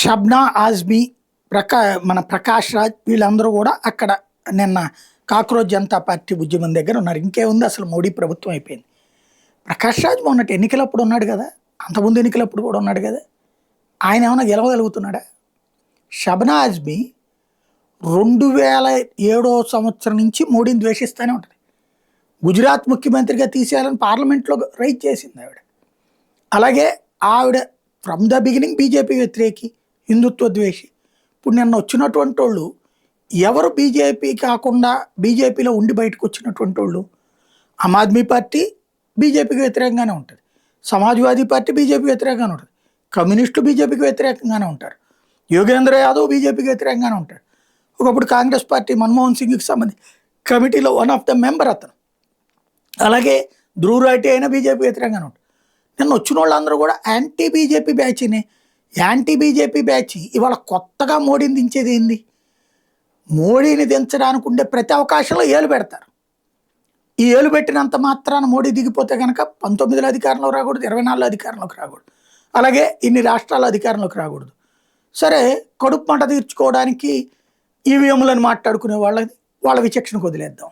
షబ్నా ఆజ్మీ, ప్రకా మన ప్రకాష్ రాజ్ వీళ్ళందరూ కూడా అక్కడ నిన్న కాక్రోచ్ జనతా పార్టీ ఉద్యమం దగ్గర ఉన్నారు. ఇంకేముంది, అసలు మోడీ ప్రభుత్వం అయిపోయింది. ప్రకాష్ రాజ్ మొన్నటి ఎన్నికలప్పుడు ఉన్నాడు కదా, అంతకుముందు ఎన్నికలప్పుడు కూడా ఉన్నాడు కదా. ఆయన ఏమైనా గెలవగలుగుతున్నాడా? షబ్నా ఆజ్మీ 2007 సంవత్సరం నుంచి మోడీని ద్వేషిస్తూనే ఉంటుంది. గుజరాత్ ముఖ్యమంత్రిగా తీసేయాలని పార్లమెంట్లో రైజ్ చేసింది ఆవిడ. అలాగే ఆవిడ ఫ్రమ్ ద బిగినింగ్ బీజేపీ వ్యతిరేకి, హిందుత్వ ద్వేషి. ఇప్పుడు నిన్న వచ్చినటువంటి వాళ్ళు ఎవరు బీజేపీ కాకుండా బీజేపీలో ఉండి బయటకు వచ్చినటువంటి వాళ్ళు? ఆమ్ ఆద్మీ పార్టీ బీజేపీకి వ్యతిరేకంగానే ఉంటుంది, సమాజ్వాదీ పార్టీ బీజేపీ వ్యతిరేకంగానే ఉంటుంది, కమ్యూనిస్టులు బీజేపీకి వ్యతిరేకంగానే ఉంటారు, యోగేంద్ర యాదవ్ బీజేపీకి వ్యతిరేకంగానే ఉంటాడు. ఒకప్పుడు కాంగ్రెస్ పార్టీ మన్మోహన్ సింగ్కి సంబంధించి కమిటీలో వన్ ఆఫ్ ద మెంబర్ అతను. అలాగే ధ్రువ్ రాయిటీ అయినా బీజేపీ వ్యతిరేకంగానే ఉంటుంది. నిన్న వచ్చిన వాళ్ళందరూ కూడా యాంటీ బీజేపీ బ్యాచ్నే. యాంటీ బీజేపీ బ్యాచ్ ఇవాళ కొత్తగా మోడీని దించేది ఏంది? మోడీని దించడానికి ఉండే ప్రతి అవకాశంలో ఏలు పెడతారు. ఈ ఏలు పెట్టినంత మాత్రాన మోడీ దిగిపోతే కనుక 19లో అధికారంలోకి రాకూడదు, 24లో అధికారంలోకి రాకూడదు, అలాగే ఇన్ని రాష్ట్రాల అధికారంలోకి రాకూడదు. సరే, కడుపు మంట తీర్చుకోవడానికి ఈవీఎంలను మాట్లాడుకునే వాళ్ళ విచక్షణకు వదిలేద్దాం.